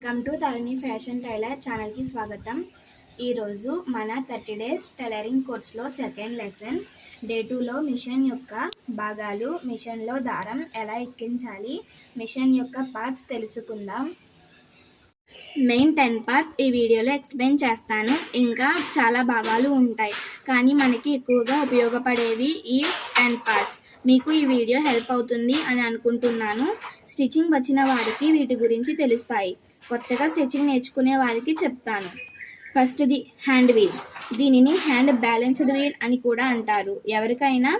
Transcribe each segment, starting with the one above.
Welcome to Tarani fashion tailor ఛానల్కి స్వాగతం. ఈరోజు మన 30 డేస్ టైలరింగ్ కోర్స్లో సెకండ్ లెసన్ డే 2లో మిషన్ యొక్క భాగాలు, మిషన్లో దారం ఎలా ఎక్కించాలి, మిషన్ యొక్క పార్ట్స్ తెలుసుకుందాం. మెయిన్ 10 పార్ట్స్ ఈ వీడియోలో ఎక్స్ప్లెయిన్ చేస్తాను. ఇంకా చాలా భాగాలు ఉంటాయి, కానీ మనకి ఎక్కువగా ఉపయోగపడేవి ఈ 10 పార్ట్స్. మీకు ఈ వీడియో హెల్ప్ అవుతుంది అని అనుకుంటున్నాను. స్టిచ్చింగ్ వచ్చిన వారికి వీటి గురించి తెలుస్తాయి. కొత్తగా స్టిచ్చింగ్ నేర్చుకునే వారికి చెప్తాను. ఫస్ట్ది హ్యాండ్ వీల్. దీనిని హ్యాండ్ బ్యాలెన్స్డ్ వీల్ అని కూడా అంటారు. ఎవరికైనా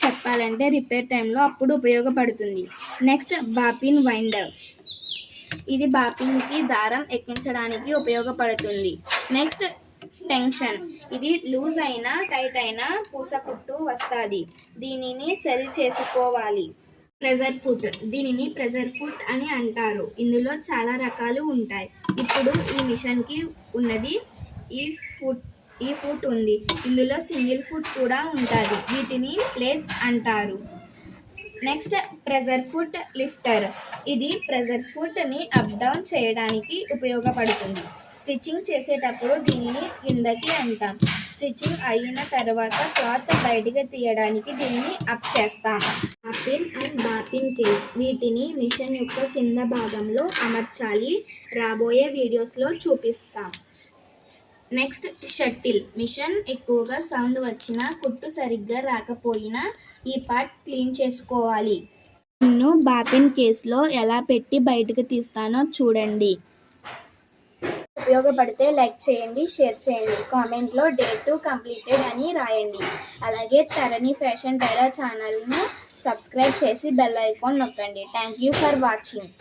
చెప్పాలంటే రిపేర్ టైంలో అప్పుడు ఉపయోగపడుతుంది. Next bobbin winder. ఇది బాపింగ్కి దారం ఎక్కించడానికి ఉపయోగపడుతుంది. Next tension. ఇది లూజ్ అయినా టైట్ అయినా పూసకుట్టు వస్తుంది. దీనిని సరి చేసుకోవాలి. Pressure foot. దీనిని ప్రెజర్ ఫుట్ అని అంటారు. ఇందులో చాలా రకాలు ఉంటాయి. ఇప్పుడు ఈ మిషన్కి ఉన్నది ఈ ఫుట్ ఉంది. ఇందులో సింగిల్ ఫుట్ కూడా ఉంటుంది. వీటిని ప్లేట్స్ అంటారు. Next pressure foot lifter. ఇది ప్రెజర్ ఫుట్ని అప్ డౌన్ చేయడానికి ఉపయోగపడుతుంది. స్టిచ్చింగ్ చేసేటప్పుడు దీనిని కిందకి అంటాం. స్టిచ్చింగ్ అయిన తర్వాత క్లాత్ బయటికి తీయడానికి దీనిని అప్ చేస్తాం. BaFin and BaFin case. వీటిని మిషన్ యొక్క కింద భాగంలో అమర్చాలి. రాబోయే వీడియోస్లో చూపిస్తాం. Next shuttle. మిషన్ ఎక్కువగా సౌండ్ వచ్చినా, కుట్టు సరిగ్గా రాకపోయినా ఈ పార్ట్ క్లీన్ చేసుకోవాలి. నేను బాపిన్ కేస్లో ఎలా పెట్టి బయటకు తీస్తానో చూడండి. ఉపయోగపడితే లైక్ చేయండి, షేర్ చేయండి. కామెంట్లో డే 2 కంప్లీటెడ్ అని రాయండి. అలాగే తరణి ఫ్యాషన్ టైలర్ ఛానల్ను సబ్స్క్రైబ్ చేసి బెల్ ఐకాన్ నొక్కండి. Thank you for watching.